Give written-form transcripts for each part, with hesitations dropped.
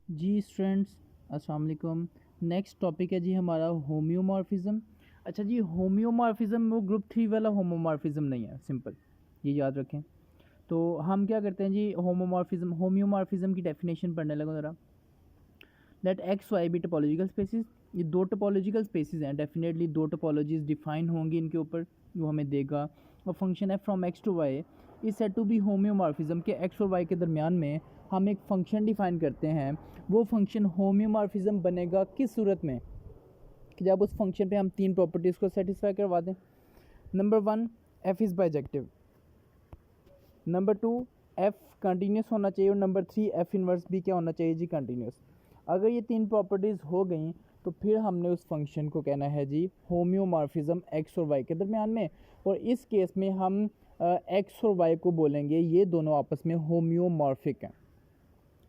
जी students, अस्सलाम वालेकुम। Next topic है जी हमारा होम्योमॉर्फिज्म। अच्छा जी, होम्योमॉर्फिज्म वो ग्रुप 3 वाला होमोमॉर्फिज्म नहीं है, सिंपल ये याद रखें। तो हम क्या करते हैं जी, होम्योमॉर्फिज्म की डेफिनेशन पढ़ने लगो ज़रा। Let X Y be topological spaces. ये दो टोपोलॉजिकल स्पेसिस हैं, डेफिनेटली दो टोपोलॉजीज डिफाइन होंगी इनके ऊपर, वो हमें देगा। और फंक्शन है from X to Y is said to be homeomorphism के एक्स और वाई के दरमियान में हम एक फंक्शन डिफाइन करते हैं। वो फंक्शन होम्योमॉर्फिज्म बनेगा किस सूरत में कि जब उस फंक्शन पे हम तीन प्रॉपर्टीज़ को सेटिस्फाई करवा दें। Number 1, F is bijective. Number 2, F continuous होना चाहिए। और नंबर 3, एफ इनवर्स भी क्या होना चाहिए जी, कंटिन्यूस। अगर ये तीन प्रॉपर्टीज़ हो गई तो फिर हमने उस फंक्शन को कहना है जी होम्योमॉर्फिज्म एक्स और वाई के दरमियान में। और इस केस में हम एक्स और वाई को बोलेंगे ये दोनों आपस में होम्योमॉर्फिक हैं।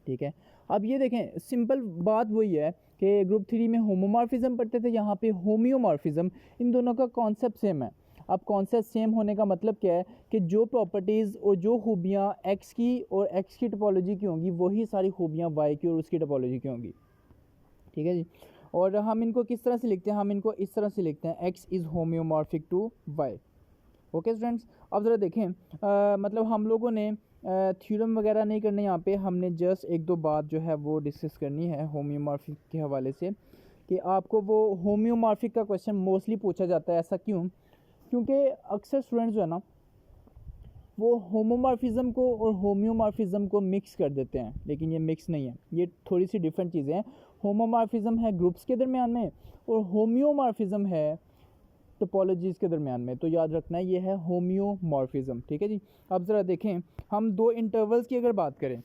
ठीक है, अब ये देखें, सिंपल बात वही है कि ग्रुप 3 में होमोमॉर्फिज्म पढ़ते थे, यहाँ पे होम्योमॉर्फिज्म। इन दोनों का कॉन्सेप्ट सेम है। अब कॉन्सेप्ट सेम होने का मतलब क्या है कि जो प्रॉपर्टीज़ और जो खूबियाँ एक्स की और एक्स की टोपोलॉजी की होंगी वही सारी खूबियाँ वाई की और उसकी टोपोलॉजी की होंगी। ठीक है जी। और हम इनको किस तरह से लिखते हैं, हम इनको इस तरह से लिखते हैं, X is homeomorphic to Y. Okay students, अब ज़रा देखें, मतलब हम लोगों ने थ्योरम वगैरह नहीं करने, यहाँ पे हमने जस्ट एक दो बात जो है वो डिस्कस करनी है होम्योमॉर्फिक के हवाले से। कि आपको वो होम्योमॉर्फिक का क्वेश्चन मोस्टली पूछा जाता है, ऐसा क्यों? क्योंकि अक्सर स्टूडेंट्स जो है ना वो होमोमॉर्फिज्म को और होम्योमॉर्फिज्म को मिक्स कर देते हैं, लेकिन ये मिक्स नहीं है, ये थोड़ी सी डिफरेंट चीज़ें हैं। होमोमॉर्फिज्म है ग्रुप्स के दरमियान में और होम्योमॉर्फिज्म है टोपोलॉजीज़ के दरमियान में। तो याद रखना है ये है होम्योमॉर्फिज्म। ठीक है जी। अब ज़रा देखें, हम दो इंटरवल्स की अगर बात करें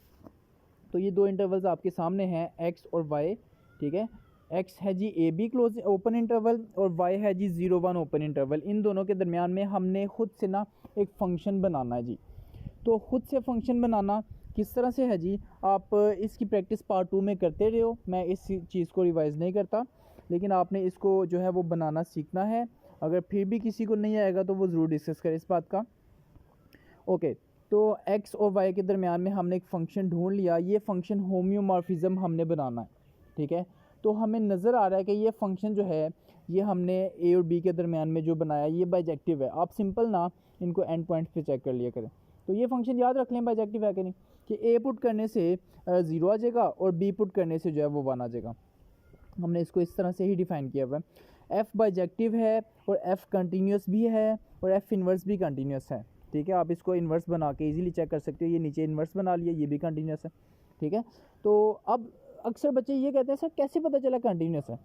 तो ये दो इंटरवल्स आपके सामने हैं, एक्स और वाई। ठीक है, एक्स है जी A B close open interval और वाई है जी 0 1 ओपन इंटरवल। इन दोनों के दरमियान में हमने खुद से ना एक फ़ंक्शन बनाना है जी। तो खुद से फंक्शन बनाना किस तरह से है जी, आप इसकी प्रैक्टिस पार्ट 2 में करते रहे हो, मैं इस चीज़ को रिवाइज़ नहीं करता, लेकिन आपने इसको जो है वो बनाना सीखना है। अगर फिर भी किसी को नहीं आएगा तो वो ज़रूर डिस्कस करें इस बात का। ओके, तो एक्स और वाई के दरमियान में हमने एक फ़ंक्शन ढूंढ लिया, ये फ़ंक्शन होम्योमॉर्फिज्म हमने बनाना है। ठीक है, तो हमें नज़र आ रहा है कि ये फ़ंक्शन जो है ये हमने ए और बी के दरमियान में जो बनाया ये बाइजेक्टिव है। आप सिंपल ना इनको एंड पॉइंट पे चेक कर लिया करें। तो ये फंक्शन याद रख लें बाइजेक्टिव है कि नहीं, कि ए पुट करने से 0 आ जाएगा और बी पुट करने से जो है वो 1 आ जाएगा। हमने इसको इस तरह से ही डिफ़ाइन किया हुआ है। एफ़ बाइजेक्टिव है और एफ़ कंटिन्यूस भी है और एफ़ इन्वर्स भी कंटिन्यूस है। ठीक है, आप इसको इन्वर्स बना के इजीली चेक कर सकते हो, ये नीचे इन्वर्स बना लिया, ये भी कंटिन्यूस है। ठीक है, तो अब अक्सर बच्चे ये कहते हैं सर कैसे पता चला कंटिन्यूस है,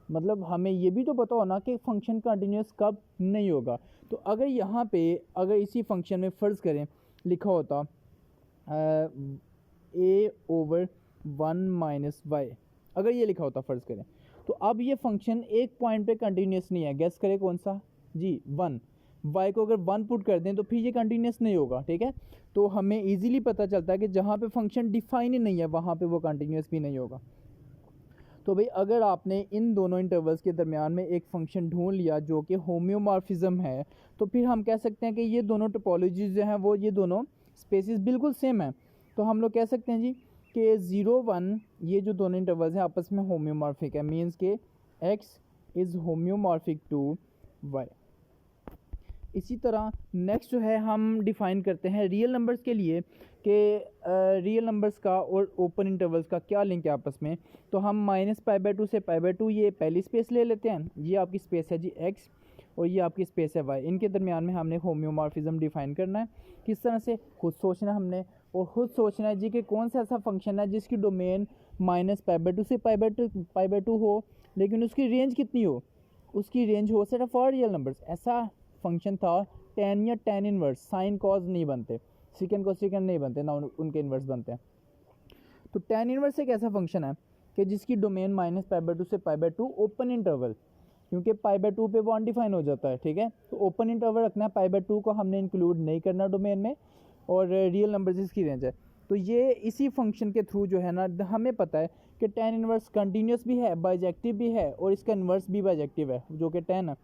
मतलब हमें ये भी तो पता होना कि फ़ंक्शन कंटिन्यूस कब नहीं होगा। तो अगर यहाँ पे अगर इसी फंक्शन में फ़र्ज़ करें लिखा होता ए ओवर 1 माइनस वाई, अगर ये लिखा होता फ़र्ज़ करें, तो अब ये फंक्शन एक पॉइंट पे कंटिन्यूस नहीं है। गेस करें कौन सा जी, 1। वाई को अगर 1 पुट कर दें तो फिर ये कंटिन्यूस नहीं होगा। ठीक है, तो हमें इजीली पता चलता है कि जहाँ पे फंक्शन डिफाइन ही नहीं है वहाँ पे वो कंटिन्यूस भी नहीं होगा। तो भाई अगर आपने इन दोनों इंटरवल्स के दरमियान में एक फ़ंक्शन ढूंढ लिया जो कि होम्योमॉर्फिज्म है, तो फिर हम कह सकते हैं कि ये दोनों टोपोलॉजीज़ जो हैं वो ये दोनों स्पेसिस बिल्कुल सेम है। तो हम लोग कह सकते हैं जी कि 0 1 ये जो दोनों इंटरवल्स हैं आपस में होम्योमॉर्फिक है, मीन्स के x is homeomorphic to Y. इसी तरह नेक्स्ट जो है हम डिफ़ाइन करते हैं रियल नंबर्स के लिए कि रियल नंबर्स का और ओपन इंटरवल्स का क्या लिंक है आपस में। तो हम -π/2 से π/2 ये पहली स्पेस ले लेते हैं, ये आपकी स्पेस है जी एक्स और ये आपकी स्पेस है वाई। इनके दरमियान में हमने होम्योमॉर्फिज्म डिफ़ाइन करना है। किस तरह से, खुद सोचना है हमने, और ख़ुद सोचना है जी कि कौन सा ऐसा फंक्शन है जिसकी डोमेन -π/2 से π/2 हो, लेकिन उसकी रेंज कितनी हो, उसकी रेंज हो सिर्फ और रियल नंबर्स। ऐसा फंक्शन था टेन या टेन इनवर्स, साइन कॉज नहीं बनते, सिकेंड को सिकेंड नहीं बनते ना, उनके इन्वर्स बनते हैं। तो टेन इनवर्स एक ऐसा फंक्शन है कि जिसकी डोमेन -π/2 से π/2 ओपन इंटरवल, क्योंकि π/2 पे वो अनडिफाइन हो जाता है। ठीक है, तो ओपन इंटरवल रखना है, π/2 को हमने इंक्लूड नहीं करना डोमेन में, और रियल नंबर जिसकी रेंज है। तो ये इसी फंक्शन के थ्रू जो है ना हमें पता है कि टेन इनवर्स कंटिन्यूस भी है, बाइजेक्टिव भी है, और इसका इन्वर्स भी बाइजेक्टिव है जो कि 10 है।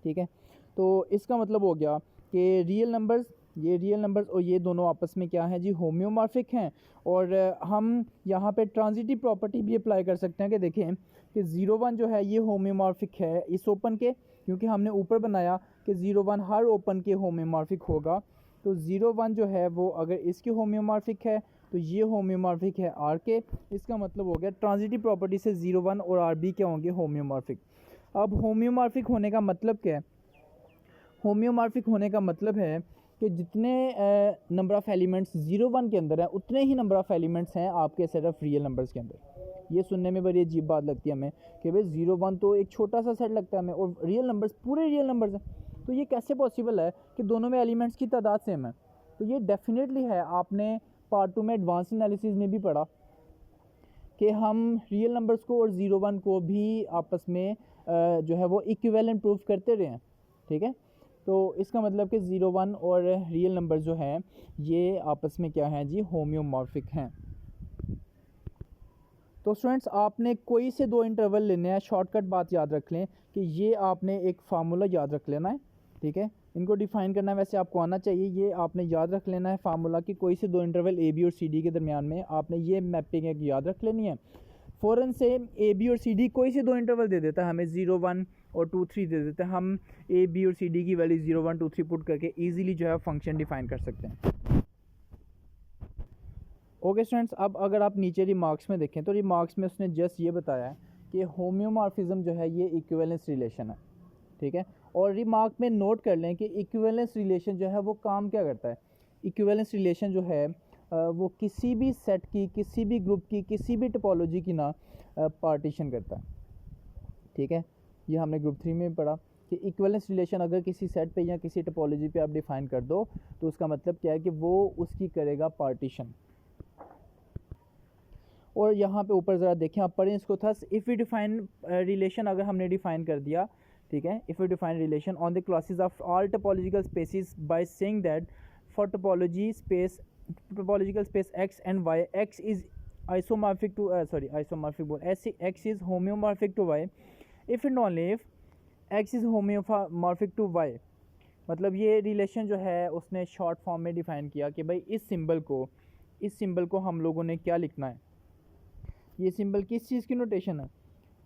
ठीक है, तो इसका मतलब हो गया कि रियल नंबर्स ये रियल नंबर्स और ये दोनों आपस में क्या हैं जी, होम्योमॉर्फिक हैं। और हम यहाँ पे ट्रांजिटिव प्रॉपर्टी भी अप्लाई कर सकते हैं कि देखें कि 0 1 जो है ये होम्योमॉर्फिक है इस ओपन के, क्योंकि हमने ऊपर बनाया कि 0 1 हर ओपन के होम्योमॉर्फिक होगा। तो 0 1 जो है वो अगर इसके होम्योमॉर्फिक है तो ये होम्योमॉर्फिक है आर के। इसका मतलब हो गया ट्रांजिटिव प्रॉपर्टी से 0 1 और आर बी क्या होंगे, होम्योमॉर्फिक। अब होम्योमॉर्फिक होने का मतलब क्या है? होम्योमॉर्फिक होने का मतलब है कि जितने नंबर ऑफ़ एलिमेंट्स 0 1 के अंदर हैं उतने ही नंबर ऑफ़ एलिमेंट्स हैं आपके सेट ऑफ रियल नंबर्स के अंदर। ये सुनने में बड़ी अजीब बात लगती है हमें कि भाई 0 1 तो एक छोटा सा सेट लगता है हमें और रियल नंबर्स पूरे रियल नंबर्स हैं। तो ये कैसे पॉसिबल है कि दोनों में एलिमेंट्स की तादाद सेम है? तो ये डेफिनेटली है, आपने पार्ट 2 में एडवांस एनालिसिस में भी पढ़ा कि हम रियल नंबर्स को और 0 1 को भी आपस में जो है वो इक्विवेलेंट प्रूफ करते रहे हैं। ठीक है, तो इसका मतलब कि 0 1 और रियल नंबर जो हैं ये आपस में क्या हैं जी, होम्योमॉर्फिक हैं। तो स्टूडेंट्स आपने कोई से दो इंटरवल लेने हैं, शॉर्टकट बात याद रख लें कि ये आपने एक फार्मूला याद रख लेना है। ठीक है, इनको डिफाइन करना वैसे आपको आना चाहिए, ये आपने याद रख लेना है फार्मूला कि कोई से दो इंटरवल ए बी और सी डी के दरमियान में आपने ये मैपिंग एक याद रख लेनी है। फ़ौरन से ए बी और सी डी कोई से दो इंटरवल दे देता है हमें, 0 1 और 2 3 दे देते हैं, हम ए बी और सी डी की वैल्यू 0 1 2 3 पुट करके ईजिली जो है फंक्शन डिफाइन कर सकते हैं। ओके स्टूडेंट्स, अब अगर आप नीचे रिमार्क्स में देखें तो रिमार्क्स में उसने जस्ट ये बताया है कि होम्योमॉर्फिज्म जो है ये इक्विवेलेंस रिलेशन है। ठीक है, और रिमार्क में नोट कर लें कि इक्विवेलेंस रिलेशन जो है वो काम क्या करता है। इक्विवेलेंस रिलेशन जो है वो किसी भी सेट की, किसी भी ग्रुप की, किसी भी टोपोलॉजी की ना पार्टीशन करता है। ठीक है, ये हमने ग्रुप 3 में पढ़ा कि इक्विवेलेंस रिलेशन अगर किसी सेट पे या किसी टोपोलॉजी पे आप डिफाइन कर दो तो उसका मतलब क्या है कि वो उसकी करेगा पार्टीशन। और यहाँ पे ऊपर ज़रा देखें, आप पढ़ें इसको। Thus if we define relation, अगर हमने डिफाइन कर दिया, ठीक है, if we define relation on the classes of all topological spaces by saying that for topological space x and y, x is isomorphic to x is homeomorphic to y if and only if x is homeomorphic to y। मतलब ये relation जो है उसने short form में define किया कि भाई इस सिंबल को हम लोगों ने क्या लिखना है। ये सिंबल किस चीज़ की नोटेशन है?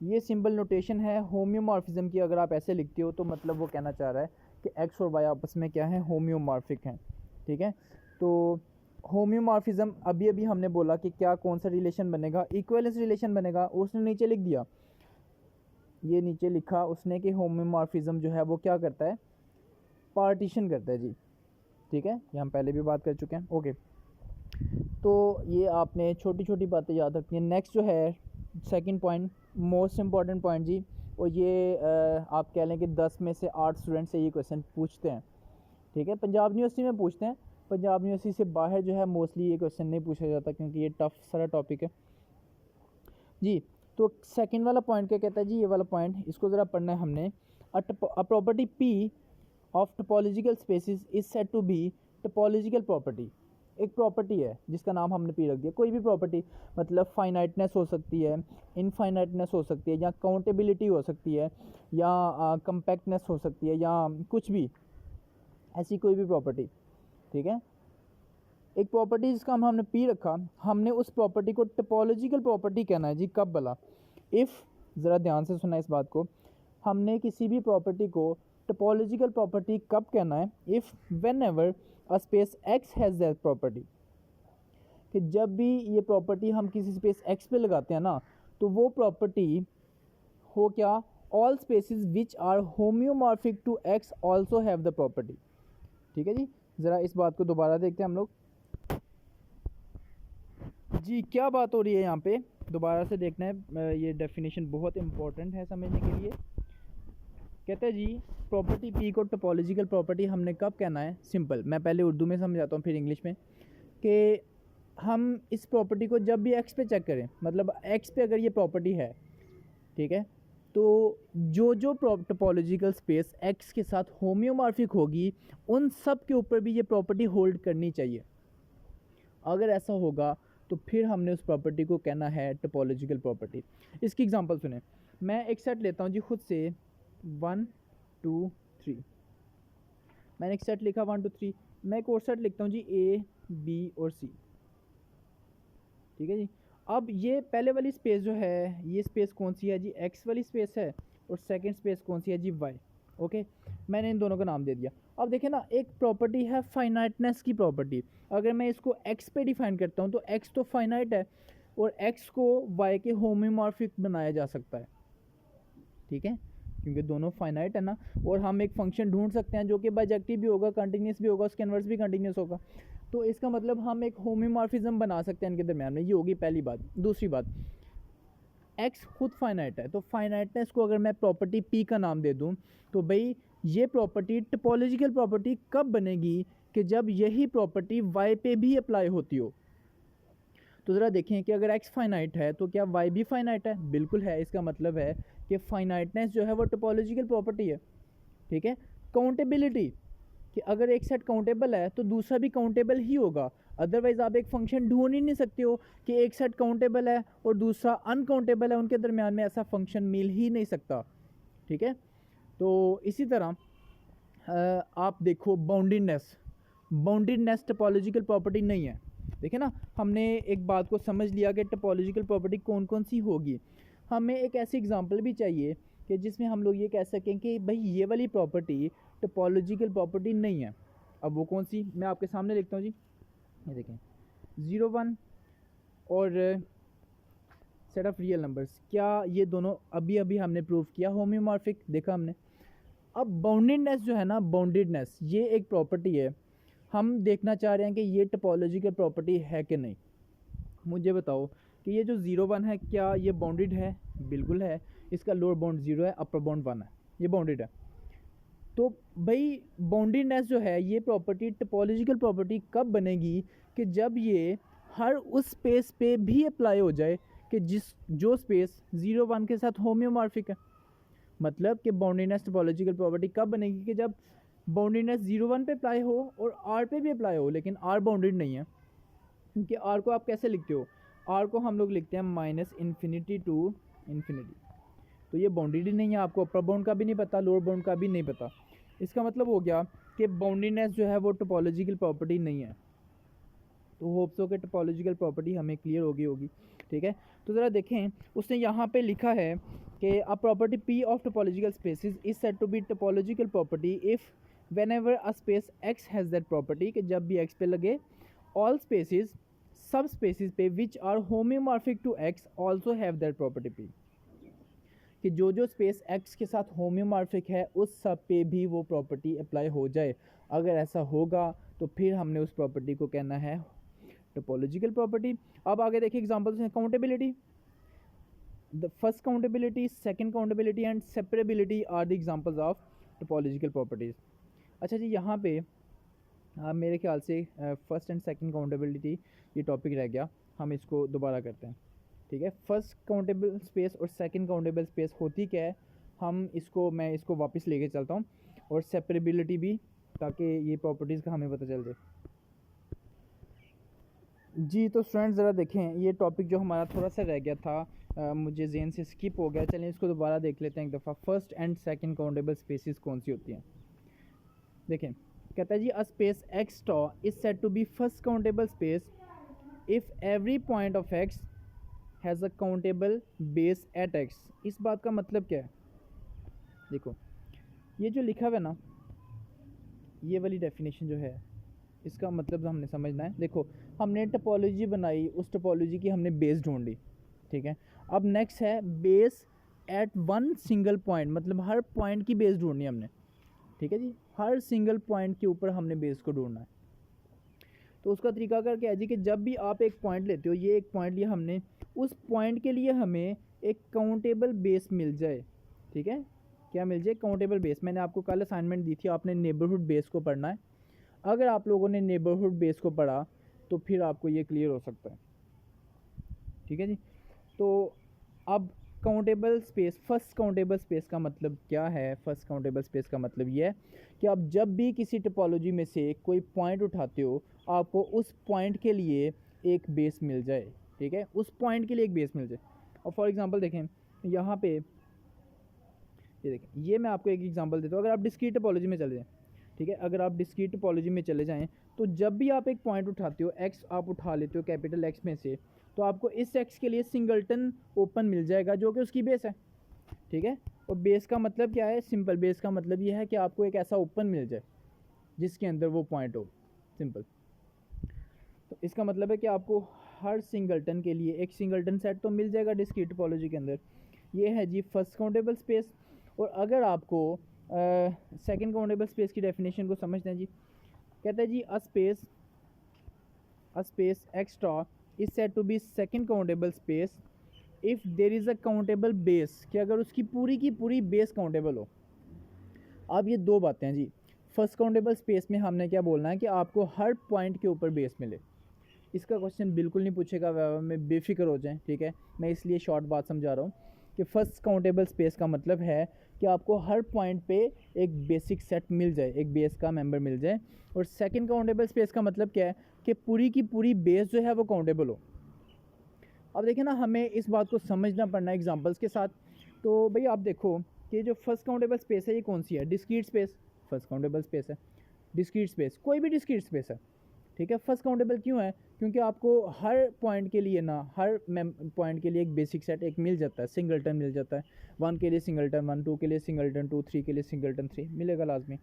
ये सिंबल नोटेशन है होम्योमॉर्फिज्म की। अगर आप ऐसे लिखते हो तो मतलब वो कहना चाह रहा है कि एक्स और वाई आपस में क्या है, होम्योमॉर्फिक हैं। ठीक है, तो होम्योमॉर्फिज्म अभी हमने बोला कि क्या कौन सा रिलेशन बनेगा, इक्विवेलेंस रिलेशन बनेगा। उसने नीचे लिख दिया, ये नीचे लिखा उसने कि होम्योमॉर्फिज्म जो है वो क्या करता है, पार्टीशन करता है जी। ठीक है, ये हम पहले भी बात कर चुके हैं। ओके, तो ये आपने छोटी छोटी बातें याद रखनी है। नेक्स्ट जो है second point, most important point जी, और ये आप कह लें कि 10 में से 8 स्टूडेंट से ये क्वेश्चन पूछते हैं। ठीक है, पंजाब यूनिवर्सिटी में पूछते हैं, पंजाब यूनिवर्सिटी से बाहर जो है मोस्टली ये क्वेश्चन नहीं पूछा जाता क्योंकि ये टफ सारा टॉपिक है जी। तो सेकंड वाला पॉइंट क्या कहता है जी, ये वाला पॉइंट इसको ज़रा पढ़ना है हमने। A property P of topological spaces is said to be topological property. एक प्रॉपर्टी है जिसका नाम हमने पी रख दिया। कोई भी प्रॉपर्टी, मतलब फाइनाइटनेस हो सकती है, इनफाइनाइटनेस हो सकती है, या काउंटेबिलिटी हो सकती है, या कम्पैक्टनेस हो सकती है, या कुछ भी ऐसी कोई भी प्रॉपर्टी। ठीक है, एक प्रॉपर्टी जिसका हमने पी रखा, हमने उस प्रॉपर्टी को टोपोलॉजिकल प्रॉपर्टी कहना है जी। कब भला? इफ़, ज़रा ध्यान से सुना इस बात को, हमने किसी भी प्रॉपर्टी को टोपोलॉजिकल प्रॉपर्टी कब कहना है? If when ever a space x has that property, कि जब भी ये प्रॉपर्टी हम किसी स्पेस x पे लगाते हैं ना, तो वो प्रॉपर्टी हो क्या, all spaces which are homeomorphic to x also have the property. ठीक है जी, ज़रा इस बात को दोबारा देखते हैं हम लोग जी, क्या बात हो रही है यहाँ पे, दोबारा से देखना है। ये डेफिनेशन बहुत इंपॉर्टेंट है समझने के लिए। कहते हैं जी, प्रॉपर्टी पी को टोपोलॉजिकल प्रॉपर्टी हमने कब कहना है? सिंपल, मैं पहले उर्दू में समझाता हूँ फिर इंग्लिश में, कि हम इस प्रॉपर्टी को जब भी एक्स पे चेक करें, मतलब एक्स पे अगर ये प्रॉपर्टी है, ठीक है, तो जो टोपोलॉजिकल स्पेस एक्स के साथ होम्योमॉर्फिक होगी उन सब के ऊपर भी ये प्रॉपर्टी होल्ड करनी चाहिए। अगर ऐसा होगा तो फिर हमने उस प्रॉपर्टी को कहना है टोपोलॉजिकल प्रॉपर्टी। इसकी एग्जांपल सुने, मैं एक सेट लेता हूँ जी खुद से 1 2 3, मैंने एक सेट लिखा 1 2 3। मैं एक और सेट लिखता हूँ जी ए बी और सी, ठीक है जी। अब ये पहले वाली स्पेस जो है, ये स्पेस कौन सी है जी, एक्स वाली स्पेस है, और सेकंड स्पेस कौन सी है जी, वाई। ओके, मैंने इन दोनों का नाम दे दिया। अब देखें ना, एक प्रॉपर्टी है फाइनाइटनेस की प्रॉपर्टी। अगर मैं इसको एक्स पे डिफाइन करता हूँ तो एक्स तो फाइनाइट है, और एक्स को वाई के होम्योमॉर्फिक बनाया जा सकता है, ठीक है, क्योंकि दोनों फाइनाइट है ना। और हम एक फंक्शन ढूंढ सकते हैं जो कि बाइजेक्टिव भी होगा, कंटिन्यूस भी होगा, उसके इनवर्स भी कंटिन्यूस होगा। तो इसका मतलब हम एक होम्योमॉर्फिज्म बना सकते हैं इनके दरम्यान में, ये होगी पहली बात। दूसरी बात, एक्स खुद फाइनाइट है, तो फाइनाइटनेस को अगर मैं प्रॉपर्टी पी का नाम दे दूं, तो भाई ये प्रॉपर्टी टोपोलॉजिकल प्रॉपर्टी कब बनेगी, कि जब यही प्रॉपर्टी वाई पे भी अप्लाई होती हो। तो ज़रा देखें कि अगर एक्स फाइनाइट है तो क्या वाई भी फाइनाइट है, बिल्कुल है। इसका मतलब है कि फाइनाइटनेस जो है वो टोपोलॉजिकल प्रॉपर्टी है, ठीक है। काउंटेबिलिटी, कि अगर एक सेट काउंटेबल है तो दूसरा भी काउंटेबल ही होगा, अदरवाइज आप एक फंक्शन ढूंढ ही नहीं सकते हो कि एक सेट काउंटेबल है और दूसरा अनकाउंटेबल है, उनके दरमियान में ऐसा फंक्शन मिल ही नहीं सकता, ठीक है। तो इसी तरह आप देखो बाउंडेडनेस टोपोलॉजिकल प्रॉपर्टी नहीं है। देखिए ना, हमने एक बात को समझ लिया कि टोपोलॉजिकल प्रॉपर्टी कौन कौन सी होगी। हमें एक ऐसी एग्जांपल भी चाहिए कि जिसमें हम लोग ये कह सकें कि भाई ये वाली प्रॉपर्टी टोपोलॉजिकल प्रॉपर्टी नहीं है। अब वो कौन सी, मैं आपके सामने लिखता हूँ जी। ये देखें, 0 1 और सेट ऑफ रियल नंबर्स, क्या ये दोनों अभी अभी हमने प्रूव किया होम्योमॉर्फिक, देखा हमने। अब बाउंडेडनेस जो है ना, बाउंडेडनेस ये एक प्रॉपर्टी है, हम देखना चाह रहे हैं कि ये टोपोलॉजिकल प्रॉपर्टी है कि नहीं। मुझे बताओ कि ये जो 0 1 है, क्या ये बाउंडेड है, बिल्कुल है। इसका लोअर बाउंड 0 है, अपर बाउंड 1 है, ये बाउंडेड है। तो भाई बाउंडेडनेस जो है, ये प्रॉपर्टी टोपोलॉजिकल प्रॉपर्टी कब बनेगी, कि जब ये हर उस स्पेस पे भी अप्लाई हो जाए कि जो स्पेस 0 1 के साथ होम्योमॉर्फिक है। मतलब कि बाउंडेडनेस टोपोलॉजिकल प्रॉपर्टी कब बनेगी, कि जब बाउंडेडनेस 0 1 पे अप्लाई हो और आर पे भी अप्लाई हो, लेकिन आर बाउंडेड नहीं है। क्योंकि आर को आप कैसे लिखते हो, आर को हम लोग लिखते हैं -इन्फिनिटी टू इन्फिनिटी। तो ये बाउंडेड ही नहीं है, आपको अपर बाउंड का भी नहीं पता, लोअर बाउंड का भी नहीं पता। इसका मतलब हो गया कि बाउंडेडनेस जो है वो टोपोलॉजिकल प्रॉपर्टी नहीं है। तो होप्स हो कि टोपोलॉजिकल प्रॉपर्टी हमें क्लियर होगी, ठीक है। तो ज़रा देखें, उसने यहाँ पे लिखा है कि a property P of topological spaces is said to be topological property if whenever a space X has that property, कि जब भी एक्स पे लगे, ऑल स्पेसिस सब स्पेसिस पे which are homeomorphic to X also have that property P, कि जो जो स्पेस एक्स के साथ होम्योमॉर्फिक है उस सब पे भी वो प्रॉपर्टी अप्लाई हो जाए। अगर ऐसा होगा तो फिर हमने उस प्रॉपर्टी को कहना है टोपोलॉजिकल प्रॉपर्टी। अब आगे देखिए एग्जांपल्स हैं। Countability, the first countability, second countability and separability are the examples of topological properties. अच्छा जी, यहाँ पे मेरे ख्याल से फर्स्ट एंड सेकंड काउंटेबिलिटी ये टॉपिक रह गया, हम इसको दोबारा करते हैं, ठीक है। फर्स्ट काउंटेबल स्पेस और सेकंड काउंटेबल स्पेस होती क्या है, मैं इसको वापस लेके चलता हूँ, और सेपरेबिलिटी भी, ताकि ये प्रॉपर्टीज़ का हमें पता चल जाए जी। तो स्टूडेंट्स ज़रा देखें, ये टॉपिक जो हमारा थोड़ा सा रह गया था, मुझे जेन से स्किप हो गया, चलें इसको दोबारा देख लेते हैं एक दफ़ा। First and second countable spaces कौन सी होती हैं। देखें, कहता है जी, a space X tau is said to be first countable space if every point of X has a countable base at X. इस बात का मतलब क्या है, देखो ये जो लिखा हुआ है ना, ये वाली डेफिनेशन जो है, इसका मतलब हमने समझना है। देखो, हमने टोपोलॉजी बनाई, उस टोपोलॉजी की हमने बेस ढूंढ ली, ठीक है। अब नेक्स्ट है base at one single point, मतलब हर पॉइंट की बेस ढूंढनी है हमने, ठीक है जी। हर सिंगल पॉइंट के ऊपर हमने बेस को ढूंढना है। तो उसका तरीका कर क्या है जी, कि जब भी आप एक पॉइंट लेते हो, ये एक पॉइंट लिया हमने, उस पॉइंट के लिए हमें एक काउंटेबल बेस मिल जाए, ठीक है। क्या मिल जाए, काउंटेबल बेस। मैंने आपको कल असाइनमेंट दी थी, आपने नेबरहुड बेस को पढ़ना है। अगर आप लोगों ने नेबरहुड बेस को पढ़ा तो फिर आपको ये क्लियर हो सकता है, ठीक है जी। तो अब countable space, first countable space का मतलब क्या है, फर्स्ट काउंटेबल स्पेस का मतलब ये है कि आप जब भी किसी टोपोलॉजी में से कोई पॉइंट उठाते हो, आपको उस पॉइंट के लिए एक बेस मिल जाए, ठीक है, उस पॉइंट के लिए एक बेस मिल जाए। और फॉर एग्जांपल देखें यहाँ पे, ये देखें, ये मैं आपको एक एग्जांपल देता हूँ। अगर आप डिस्क्रीट टोपोलॉजी में चले जाएँ, ठीक है। अगर आप डिस्क्रीट टोपोलॉजी में चले जाएं तो जब भी आप एक पॉइंट उठाते हो, एक्स आप उठा लेते हो कैपिटल एक्स में से, तो आपको इस एक्स के लिए सिंगलटन ओपन मिल जाएगा जो कि उसकी बेस है, ठीक है। और बेस का मतलब क्या है, सिंपल, बेस का मतलब ये है कि आपको एक ऐसा ओपन मिल जाए जिसके अंदर वो पॉइंट हो, सिंपल। तो इसका मतलब है कि आपको हर सिंगलटन के लिए एक सिंगलटन सेट तो मिल जाएगा डिस्क्रीट टोपोलॉजी के अंदर। ये है जी फर्स्ट काउंटेबल स्पेस। और अगर आपको सेकंड काउंटेबल स्पेस की डेफिनेशन को समझते हैं जी, कहते हैं जी a space extra is said to be second countable space if there is a countable base, कि अगर उसकी पूरी की पूरी बेस काउंटेबल हो। अब ये दो बातें हैं जी। फर्स्ट काउंटेबल स्पेस में हमने क्या बोलना है कि आपको हर पॉइंट के ऊपर बेस मिले। इसका क्वेश्चन बिल्कुल नहीं पूछेगा वह में, बेफिक्र हो जाएं, ठीक है। मैं इसलिए शॉर्ट बात समझा रहा हूँ कि फर्स्ट काउंटेबल स्पेस का मतलब है कि आपको हर पॉइंट पे एक बेसिक सेट मिल जाए, एक बेस का मेंबर मिल जाए। और सेकंड काउंटेबल स्पेस का मतलब क्या है कि पूरी की पूरी बेस जो है वो काउंटेबल हो। अब देखिए ना, हमें इस बात को समझना पड़ना है एग्जांपल्स के साथ। तो भाई आप देखो कि जो फर्स्ट काउंटेबल स्पेस है ये कौन सी है, discrete space first countable space है। डिस्क्रीट स्पेस कोई भी डिस्क्रीट स्पेस है, ठीक है। फर्स्ट काउंटेबल क्यों है, क्योंकि आपको हर पॉइंट के लिए ना, हर पॉइंट के लिए एक बेसिक सेट एक मिल जाता है, सिंगलटन मिल जाता है। 1 के लिए सिंगलटन 1, 2 के लिए सिंगलटन 2, 3 के लिए सिंगलटन 3 मिलेगा लाजमी,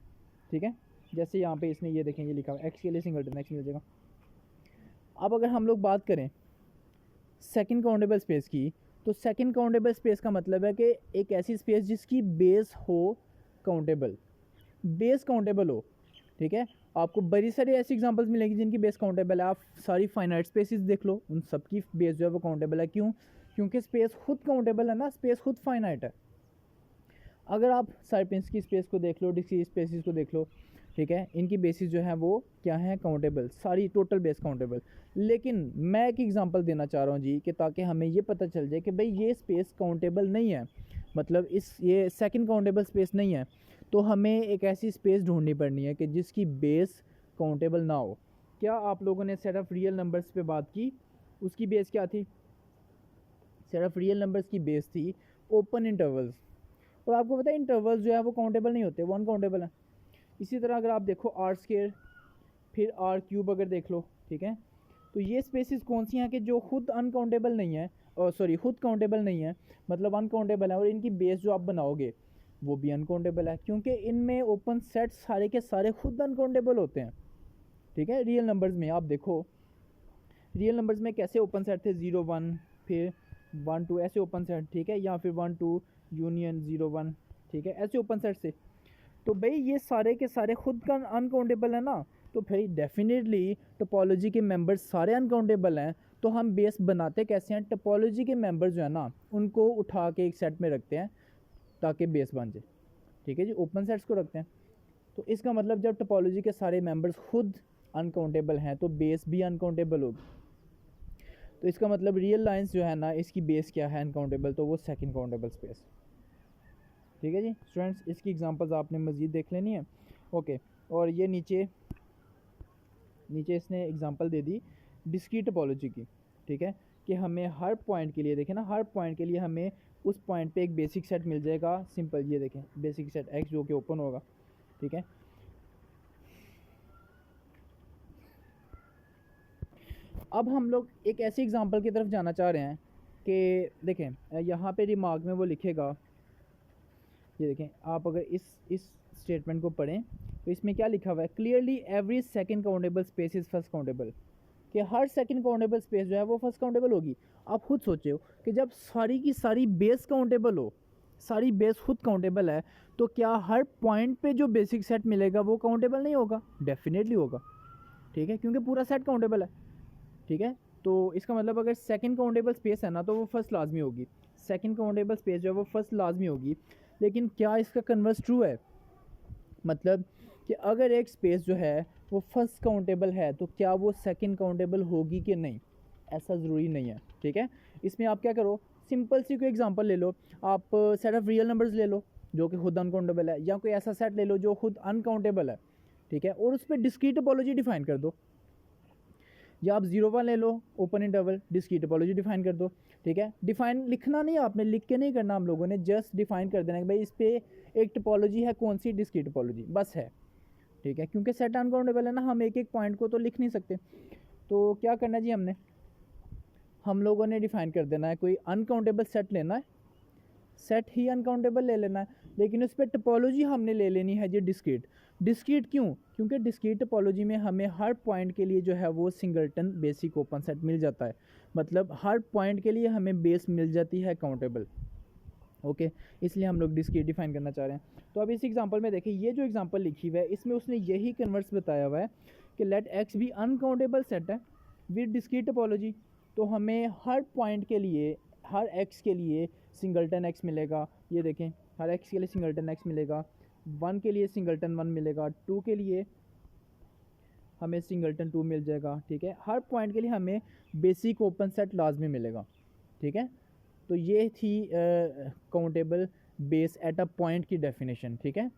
ठीक है। जैसे यहाँ पे इसने ये देखें, ये लिखा हुआ एक्स के लिए सिंगलटन एक्स मिल जाएगा। अब अगर हम लोग बात करें सेकंड काउंटेबल स्पेस की, तो सेकंड काउंटेबल स्पेस का मतलब है कि एक ऐसी स्पेस जिसकी बेस हो काउंटेबल, बेस काउंटेबल हो, ठीक है। आपको बड़ी सारी ऐसी एग्जांपल्स मिलेंगी जिनकी बेस काउंटेबल है। आप सारी फाइनाइट स्पेसिस देख लो, उन सब की बेस जो है वो काउंटेबल है। क्यों? क्योंकि स्पेस खुद काउंटेबल है ना, स्पेस खुद फाइनाइट है। अगर आप साइपेंस की स्पेस को देख लो, डिस्क्रीट स्पेसिस को देख लो, ठीक है, इनकी बेसिस जो है वो क्या है, काउंटेबल, सारी टोटल बेस काउंटेबल। लेकिन मैं एक एग्जांपल देना चाह रहा हूँ जी कि ताकि हमें ये पता चल जाए कि भाई ये स्पेस काउंटेबल नहीं है, मतलब ये सेकंड काउंटेबल स्पेस नहीं है। तो हमें एक ऐसी स्पेस ढूंढनी पड़नी है कि जिसकी बेस काउंटेबल ना हो। क्या आप लोगों ने सेट ऑफ रियल नंबर्स पे बात की, उसकी बेस क्या थी? सेट ऑफ रियल नंबर्स की बेस थी ओपन इंटरवल्स। और आपको पता है इंटरवल्स जो है वो काउंटेबल नहीं होते, वो अनकाउंटेबल है। इसी तरह अगर आप देखो आर स्केयर, फिर आर क्यूब अगर देख लो, ठीक है, तो ये स्पेसिस कौन सी हैं कि जो खुद अनकाउंटेबल नहीं है, सॉरी खुद काउंटेबल नहीं है, मतलब अनकाउंटेबल है। और इनकी बेस जो आप बनाओगे वो भी अनकाउंटेबल है, क्योंकि इनमें ओपन सेट सारे के सारे खुद अनकाउंटेबल होते हैं, ठीक है। रियल नंबर्स में आप देखो, रियल नंबर्स में कैसे ओपन सेट थे, 0 1 फिर 1 2 ऐसे ओपन सेट, ठीक है, या फिर 1 2 यूनियन 0 1, ठीक है, ऐसे ओपन सेट से। तो भाई ये सारे के सारे खुद का अनकाउंटेबल है ना, तो भाई डेफिनेटली टोपोलॉजी के मेंबर्स सारे अनकाउंटेबल हैं। तो हम बेस बनाते कैसे हैं, टोपोलॉजी के मेंबर्स जो है ना उनको उठा के एक सेट में रखते हैं ताकि बेस बन जाए, ठीक है जी, ओपन सेट्स को रखते हैं। तो इसका मतलब जब टोपोलॉजी के सारे मेंबर्स खुद अनकाउंटेबल हैं तो बेस भी अनकाउंटेबल होगी। तो इसका मतलब रियल लाइंस जो है ना इसकी बेस क्या है, अनकाउंटेबल, तो वो सेकंड काउंटेबल स्पेस, ठीक है जी स्टूडेंट्स। इसकी एग्जांपल्स आपने मज़ीद देख लेनी है, ओके। और ये नीचे इसने एग्जांपल दे दी डिस्क्रीट टोपोलॉजी की, ठीक है, कि हमें हर पॉइंट के लिए, देखें ना, हर पॉइंट के लिए हमें उस पॉइंट पे एक बेसिक सेट मिल जाएगा, सिंपल, ये देखें बेसिक सेट एक्स जो कि ओपन होगा, ठीक है। अब हम लोग एक ऐसी एग्जांपल की तरफ जाना चाह रहे हैं कि देखें यहाँ पे रिमार्क में वो लिखेगा, ये देखें आप अगर इस स्टेटमेंट को पढ़ें तो इसमें क्या लिखा हुआ है, clearly every second countable space is first countable, कि हर सेकंड काउंटेबल स्पेस जो है वो फर्स्ट काउंटेबल होगी। आप खुद सोचो कि जब सारी की सारी बेस काउंटेबल हो, सारी बेस खुद काउंटेबल है, तो क्या हर पॉइंट पे जो बेसिक सेट मिलेगा वो काउंटेबल नहीं होगा? डेफिनेटली होगा, ठीक है, क्योंकि पूरा सेट काउंटेबल है, ठीक है। तो इसका मतलब अगर सेकंड काउंटेबल स्पेस है ना तो वो फर्स्ट लाजमी होगी, सेकंड काउंटेबल स्पेस जो है वो फर्स्ट लाजमी होगी। लेकिन क्या इसका कन्वर्स ट्रू है, मतलब कि अगर एक स्पेस जो है वो फर्स्ट काउंटेबल है तो क्या वो सेकंड काउंटेबल होगी कि नहीं? ऐसा ज़रूरी नहीं है, ठीक है। इसमें आप क्या करो, सिंपल सी कोई एग्जांपल ले लो, आप सेट ऑफ रियल नंबर्स ले लो जो कि खुद अनकाउंटेबल है, या कोई ऐसा सेट ले लो जो खुद अनकाउंटेबल है, ठीक है, और उस पर डिस्क्रीट टोपोलॉजी डिफाइन कर दो। या आप 0 1 ले लो, open interval, discrete topology define कर दो, ठीक है। डिफाइन लिखना नहीं, आपने लिख के नहीं करना, हम लोगों ने जस्ट डिफाइन कर देना कि भाई इस पर एक टोपोलॉजी है, कौन सी, डिस्क्रीट टोपोलॉजी, बस है। ठीक है, क्योंकि सेट अनकाउंटेबल है ना, हम एक एक पॉइंट को तो लिख नहीं सकते। तो क्या करना है जी, हम लोगों ने डिफाइन कर देना है, कोई अनकाउंटेबल सेट लेना है, सेट ही अनकाउंटेबल ले लेना है, लेकिन उस पर टोपोलॉजी हमने ले लेनी है जी डिस्क्रीट। डिस्क्रीट क्यों? क्योंकि डिस्क्रीट टोपोलॉजी में हमें हर पॉइंट के लिए जो है वो सिंगलटन बेसिक ओपन सेट मिल जाता है, मतलब हर पॉइंट के लिए हमें बेस मिल जाती है काउंटेबल। ओके, इसलिए हम लोग डिस्क्रीट डिफाइन करना चाह रहे हैं। तो अब इस एग्जांपल में देखिए, ये जो एग्जांपल लिखी हुआ है इसमें उसने यही कन्वर्स बताया हुआ है कि लेट एक्स भी अनकाउंटेबल सेट है विद डिस्क्रीट टोपोलॉजी। तो हमें हर पॉइंट के लिए, हर एक्स के लिए सिंगलटन एक्स मिलेगा। ये देखें, हर एक्स के लिए सिंगलटन एक्स मिलेगा, 1 के लिए सिंगलटन 1 मिलेगा, 2 के लिए हमें सिंगलटन 2 मिल जाएगा। ठीक है, हर पॉइंट के लिए हमें बेसिक ओपन सेट लाजमी मिलेगा। ठीक है, तो ये थी countable base at a point की डेफिनेशन। ठीक है,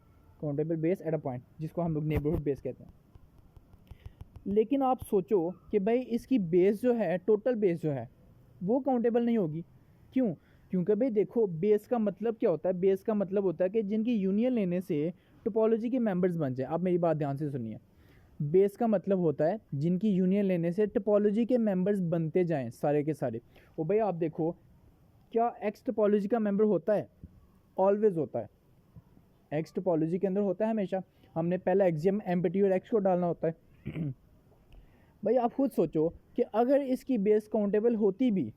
countable base at a point, जिसको हम लोग नेबरहुड बेस कहते हैं। लेकिन आप सोचो कि भाई इसकी बेस जो है, टोटल बेस जो है वो काउंटेबल नहीं होगी। क्यों? क्योंकि भाई देखो, बेस का मतलब क्या होता है? बेस का मतलब होता है कि जिनकी यूनियन लेने से टोपोलॉजी के मेंबर्स बन जाए। आप मेरी बात ध्यान से सुनिए, बेस का मतलब होता है जिनकी यूनियन लेने से टोपोलॉजी के मेंबर्स बनते जाएं सारे के सारे। और भाई आप देखो, क्या एक्स टोपोलॉजी का मेंबर होता है? ऑलवेज होता है, एक्स टोपोलॉजी के अंदर होता है हमेशा। हमने पहला एक्सियम एम्पटी और एक्स को डालना होता है। भाई आप खुद सोचो कि अगर इसकी बेस काउंटेबल होती भी,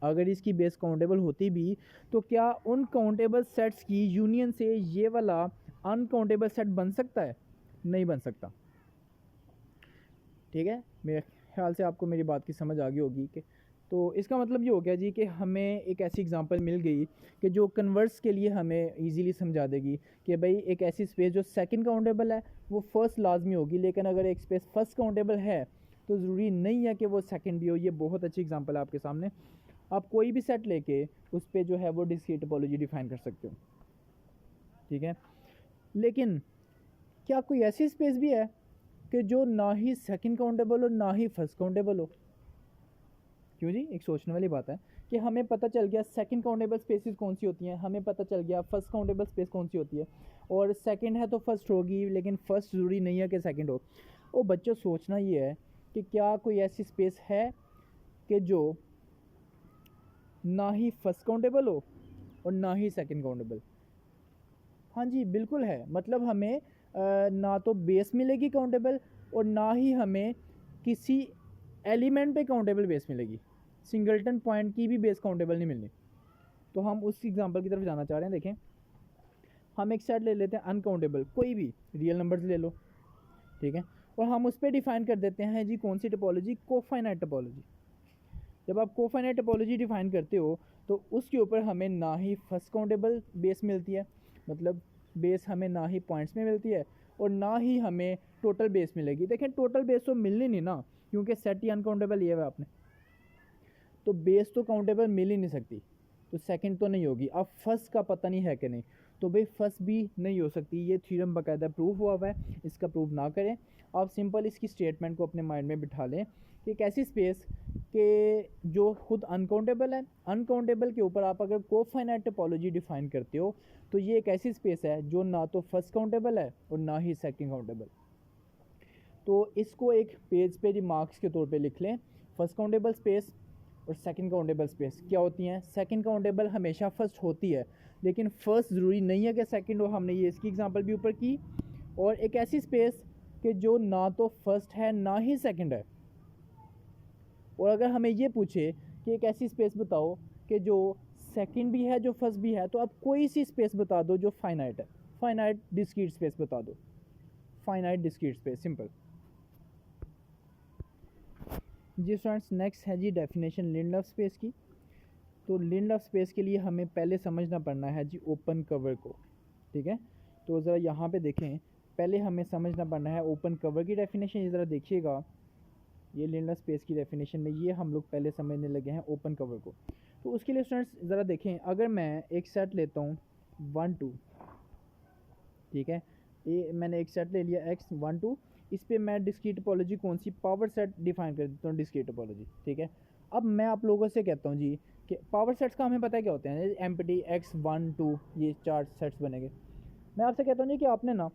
अगर इसकी बेस काउंटेबल होती भी, तो क्या उन काउंटेबल सेट्स की यूनियन से ये वाला अनकाउंटेबल सेट बन सकता है? नहीं बन सकता। ठीक है, मेरे ख्याल से आपको मेरी बात की समझ आ गई होगी। कि तो इसका मतलब ये हो गया जी कि हमें एक ऐसी एग्जांपल मिल गई कि जो कन्वर्स के लिए हमें इजीली समझा देगी कि भाई एक ऐसी स्पेस जो सेकंड काउंटेबल है वो फर्स्ट लाजमी होगी, लेकिन अगर एक स्पेस फर्स्ट काउंटेबल है तो ज़रूरी नहीं है कि वो सेकंड भी हो। ये बहुत अच्छी एग्जांपल है आपके सामने। आप कोई भी सेट लेके उस पर जो है वो डिस्क्रीट टोपोलॉजी डिफाइन कर सकते हो। ठीक है, लेकिन क्या कोई ऐसी स्पेस भी है कि जो ना ही सेकंड काउंटेबल हो ना ही फर्स्ट काउंटेबल हो? क्यों जी, एक सोचने वाली बात है कि हमें पता चल गया सेकंड काउंटेबल स्पेसेस कौन सी होती हैं, हमें पता चल गया फर्स्ट काउंटेबल स्पेस कौन सी होती है, और सेकंड है तो फर्स्ट होगी, लेकिन फर्स्ट ज़रूरी नहीं है कि सेकंड हो। ओ बच्चों, सोचना ये है कि क्या कोई ऐसी स्पेस है कि जो ना ही फर्स्ट काउंटेबल हो और ना ही सेकंड काउंटेबल? हाँ जी, बिल्कुल है। मतलब हमें ना तो बेस मिलेगी काउंटेबल और ना ही हमें किसी एलिमेंट पे काउंटेबल बेस मिलेगी। सिंगलटन पॉइंट की भी बेस काउंटेबल नहीं मिलनी। तो हम उस एग्जांपल की तरफ जाना चाह रहे हैं। देखें, हम एक सेट ले लेते हैं अनकाउंटेबल, कोई भी रियल नंबर्स ले लो। ठीक है, और हम उस पर डिफाइन कर देते हैं जी कौन सी टोपोलॉजी? कोफाइनाइट टोपोलॉजी। जब आप कोफाइनाइट टोपोलॉजी डिफाइन करते हो तो उसके ऊपर हमें ना ही फर्स्ट काउंटेबल बेस मिलती है, मतलब बेस हमें ना ही पॉइंट्स में मिलती है और ना ही हमें टोटल बेस मिलेगी। देखें, टोटल बेस तो मिलनी नहीं ना, क्योंकि सेट ही अनकाउंटेबल लिया हुआ आपने, तो बेस तो काउंटेबल मिल ही नहीं सकती, तो सेकंड तो नहीं होगी। अब फर्स्ट का पता नहीं है कि नहीं, तो भाई फर्स्ट भी नहीं हो सकती। ये थ्योरम बाकायदा प्रूफ हुआ हुआ है, इसका प्रूफ ना करें। आप सिंपल इसकी स्टेटमेंट को अपने माइंड में बिठा लें कि एक ऐसी स्पेस के जो खुद अनकाउंटेबल है, अनकाउंटेबल के ऊपर आप अगर कोफाइनाइट टोपोलॉजी डिफाइन करते हो तो ये एक ऐसी स्पेस है जो ना तो फर्स्ट काउंटेबल है और ना ही सेकंड काउंटेबल। तो इसको एक पेज पे रिमार्क्स के तौर पे लिख लें। फर्स्ट काउंटेबल स्पेस और सेकंड काउंटेबल स्पेस क्या होती हैं? सेकंड काउंटेबल हमेशा फर्स्ट होती है, लेकिन फर्स्ट ज़रूरी नहीं है कि सेकंड हो। हमने ये इसकी एग्जांपल भी ऊपर की। और एक ऐसी स्पेस कि जो ना तो फर्स्ट है ना ही सेकंड है। और अगर हमें ये पूछे कि एक ऐसी स्पेस बताओ कि जो सेकंड भी है जो फर्स्ट भी है, तो आप कोई सी स्पेस बता दो जो फाइनाइट है। फाइनाइट डिस्क्रीट स्पेस बता दो, फाइनाइट डिस्क्रीट स्पेस, सिंपल। जी स्टूडेंट्स, नेक्स्ट है जी डेफिनेशन लिंडलफ स्पेस की। तो लिंडलफ स्पेस के लिए हमें पहले समझना पड़ना है जी ओपन कवर को। ठीक है, तो ज़रा यहाँ पे देखें, पहले हमें समझना पड़ना है ओपन कवर की डेफिनेशन। ये ज़रा देखिएगा, ये लिंडलफ स्पेस की डेफिनेशन में ये हम लोग पहले समझने लगे हैं ओपन कवर को। तो उसके लिए स्टूडेंट्स ज़रा देखें, अगर मैं एक सेट लेता हूँ 1 2, ठीक है, ये मैंने एक सेट ले लिया x 1 2, इस पर मैं डिस्क्रीट टोपोलॉजी कौन सी? पावर सेट डिफाइन कर देता हूँ, डिस्क्रीट टोपोलॉजी। ठीक है, अब मैं आप लोगों से कहता हूँ जी कि पावर सेट्स का हमें पता है क्या होते हैं, एम्पटी x 1 2, ये 4 सेट्स बनेंगे। मैं आपसे कहता हूँ जी कि आपने ना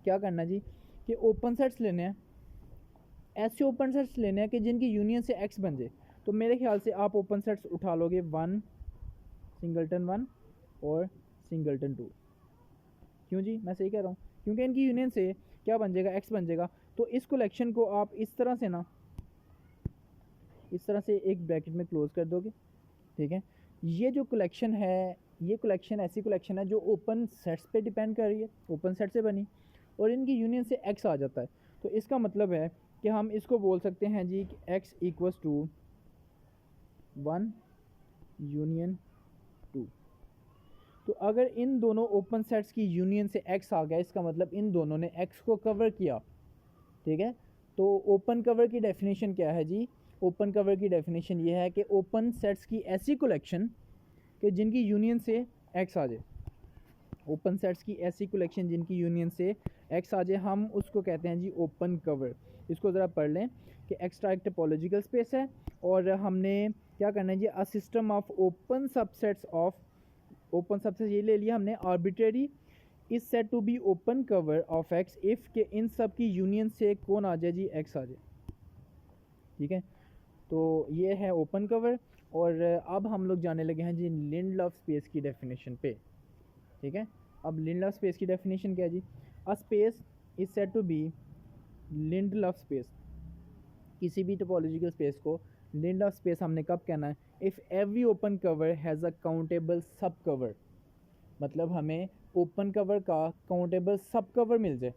क्या करना है जी कि ओपन सेट्स लेने हैं, ऐसे ओपन सेट्स लेने हैं कि जिनकी यूनियन से एक्स बन जाए। तो मेरे ख्याल से आप ओपन सेट्स उठा लोगे 1 सिंगलटन 1 और सिंगलटन 2। क्यों जी, मैं सही कह रहा हूँ, क्योंकि इनकी यूनियन से क्या बन जाएगा, एक्स बन जाएगा। तो इस कलेक्शन को आप इस तरह से ना, इस तरह से एक ब्रैकेट में क्लोज कर दोगे, ठीक है। ये जो कलेक्शन है, ये कलेक्शन ऐसी कलेक्शन है जो ओपन सेट्स पे डिपेंड कर रही है, ओपन सेट से बनी, और इनकी यूनियन से एक्स आ जाता है। तो इसका मतलब है कि हम इसको बोल सकते हैं जी कि एक्स इक्वल्स टू 1 यूनियन 2। तो अगर इन दोनों ओपन सेट्स की यूनियन से एक्स आ गया, इसका मतलब इन दोनों ने एक्स को कवर किया, ठीक है। तो ओपन कवर की डेफिनेशन क्या है जी, ओपन कवर की डेफिनेशन ये है कि ओपन सेट्स की ऐसी कलेक्शन कि जिनकी यूनियन से एक्स आ जाए, ओपन सेट्स की ऐसी कलेक्शन जिनकी यूनियन से एक्स आ जाए, हम उसको कहते हैं जी ओपन कवर। इसको ज़रा पढ़ लें कि एक्स्ट्रा एक टोपोलॉजिकल स्पेस है, और हमने क्या करना है जी, a system of open subsets of, open subset ये ले लिया हमने, arbitrary is set to be open cover of X if के इन सब की यूनियन से कौन आ जाए जी, एक्स आ जाए, ठीक है। तो ये है ओपन कवर। और अब हम लोग जाने लगे हैं जी लिंडलॉफ स्पेस की डेफिनेशन पे, ठीक है। अब लिंडलॉफ स्पेस की डेफिनेशन क्या है जी, a space is set to be Lindelof space, किसी भी टोपोलॉजिकल स्पेस को लिंडलॉफ स्पेस हमने कब कहना है, if every open cover has a countable subcover, मतलब हमें ओपन कवर का काउंटेबल सब कवर मिल जाए।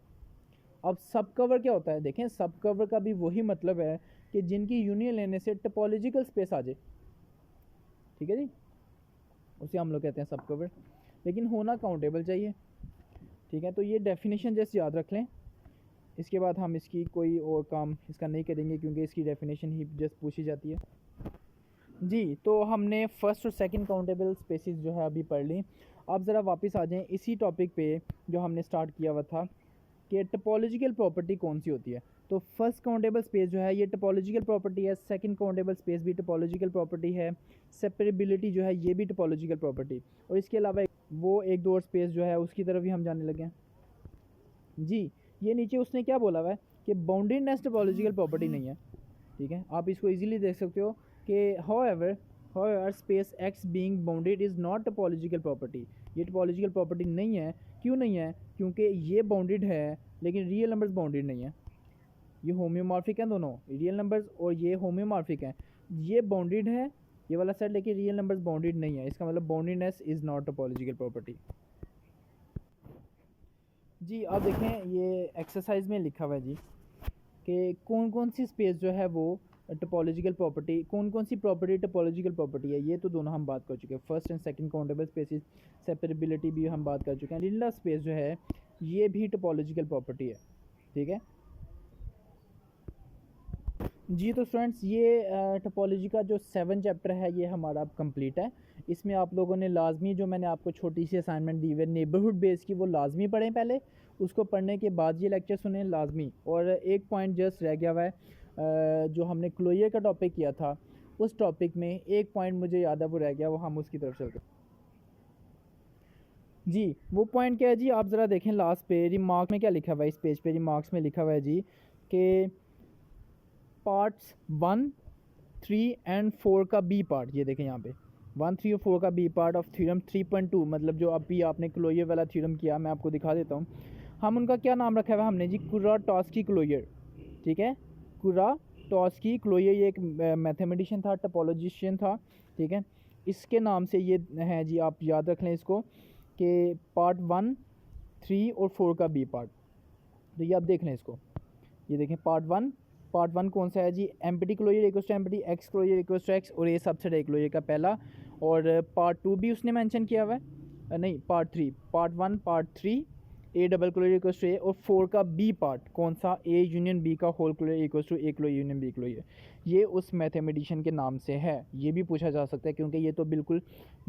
अब सब कवर क्या होता है, देखें, सब कवर का भी वही मतलब है कि जिनकी यूनियन लेने से टोपोलॉजिकल स्पेस आ जाए, ठीक है जी, उसे हम लोग कहते हैं सब कवर, लेकिन होना काउंटेबल चाहिए, ठीक है। तो ये डेफिनेशन जैसे याद रख लें, इसके बाद हम इसकी कोई और काम इसका नहीं करेंगे क्योंकि इसकी डेफिनेशन ही जस्ट पूछी जाती है जी। तो हमने फर्स्ट और सेकंड काउंटेबल स्पेसिस जो है अभी पढ़ ली। अब ज़रा वापस आ जाएं इसी टॉपिक पे जो हमने स्टार्ट किया हुआ था कि टोपोलॉजिकल प्रॉपर्टी कौन सी होती है। तो फर्स्ट काउंटेबल स्पेस जो है ये टोपोलॉजिकल प्रॉपर्टी है, सेकंड काउंटेबल स्पेस भी टोपोलॉजिकल प्रॉपर्टी है, सेपरेबिलिटी जो है ये भी टोपोलॉजिकल प्रॉपर्टी, और इसके अलावा वो एक दो और स्पेस जो है उसकी तरफ भी हम जाने लगे हैं जी। ये नीचे उसने क्या बोला हुआ है कि बाउंडेडनेस टोपोलॉजिकल प्रॉपर्टी नहीं है, ठीक है। आप इसको इजीली देख सकते हो कि however space x being bounded is not topological property, ये टोपोलॉजिकल प्रॉपर्टी नहीं है। क्यों नहीं है, क्योंकि ये बाउंडेड है लेकिन रियल नंबर्स बाउंडेड नहीं है। ये होम्योमॉर्फिक हैं दोनों, रियल नंबर्स और ये होम्योमॉर्फिक हैं। ये बाउंडेड है ये वाला सेट, लेकिन रियल नंबर्स बाउंडेड नहीं है, इसका मतलब boundedness is not topological property जी। अब देखें ये एक्सरसाइज में लिखा हुआ है जी कि कौन कौन सी स्पेस जो है वो टोपोलॉजिकल प्रॉपर्टी, कौन कौन सी प्रॉपर्टी टोपोलॉजिकल प्रॉपर्टी है। ये तो दोनों हम बात कर चुके हैं, first and second countable spaces, separability भी हम बात कर चुके हैं। लिंडलॉफ स्पेस जो है ये भी टोपोलॉजिकल प्रॉपर्टी है, ठीक है जी। तो स्टूडेंट्स ये टोपोलॉजी का जो 7 चैप्टर है ये हमारा अब कंप्लीट है। इसमें आप लोगों ने लाजमी, जो मैंने आपको छोटी सी असाइनमेंट दी हुई है नेबरहुड बेस की, वो लाजमी पढ़ें पहले, उसको पढ़ने के बाद ये लेक्चर सुने लाजमी। और एक पॉइंट जस्ट रह गया हुआ है, जो हमने क्लोयर का टॉपिक किया था उस टॉपिक में एक पॉइंट मुझे याद है वो रह गया, वो हम उसकी तरफ चलते जी। वो पॉइंट क्या है जी, आप ज़रा देखें लास्ट पे रिमार्क में क्या लिखा हुआ है, इस पेज पे रिमार्क्स में लिखा हुआ है जी कि पार्ट्स 1, 3 एंड 4 का बी पार्ट, ये देखें यहाँ पे 1, 3 और 4 का बी पार्ट ऑफ थ्योरम 3.2, मतलब जो अभी आपने क्लोयर वाला थ्योरम किया, मैं आपको दिखा देता हूँ। हम उनका क्या नाम रखा हुआ है हमने जी, कुराटोस्की क्लोयर, ठीक है। कुराटोस्की क्लोयर ये एक मैथमेटिशियन था, टोपोलॉजिशियन था, ठीक है। इसके नाम से ये है जी, आप याद रख लें इसको कि पार्ट 1, 3 और 4 का बी पार्ट। तो ये आप देख लें इसको, ये देखें पार्ट वन कौन सा है जी, empty closure equals to empty, X closure equals to X, और ये सबसेट है क्लोजर का पहला। और पार्ट 2 भी उसने मेंशन किया हुआ है, नहीं part 3, part 1 part 3 A double closure equals to A, और 4 का बी पार्ट कौन सा, ए यूनियन बी का whole closure equals to A closure union B closure, ये उस मैथमेटिशियन के नाम से है। ये भी पूछा जा सकता है क्योंकि ये तो बिल्कुल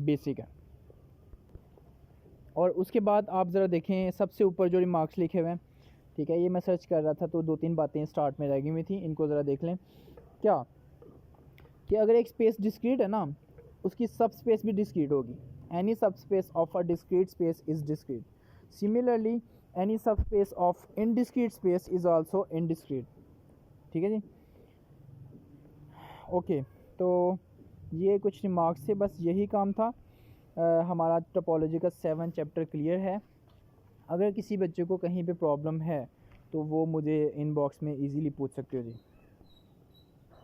बेसिक है। और उसके बाद आप ज़रा देखें सबसे ऊपर जो रिमार्क्स लिखे हुए हैं, ठीक है। ये मैं सर्च कर रहा था तो 2-3 बातें स्टार्ट में रह गई हुई थी, इनको ज़रा देख लें। क्या कि अगर एक स्पेस डिस्क्रीट है ना, उसकी सब स्पेस भी डिस्क्रीट होगी। Any subspace of a discrete space is discrete. Similarly any subspace of indiscrete space is also indiscrete. ठीक है जी, ओके। तो ये कुछ रिमार्क्स थे, बस यही काम था। हमारा टोपोलॉजी का 7 चैप्टर क्लियर है। अगर किसी बच्चे को कहीं पे प्रॉब्लम है तो वो मुझे इनबॉक्स में इजीली पूछ सकते हो जी।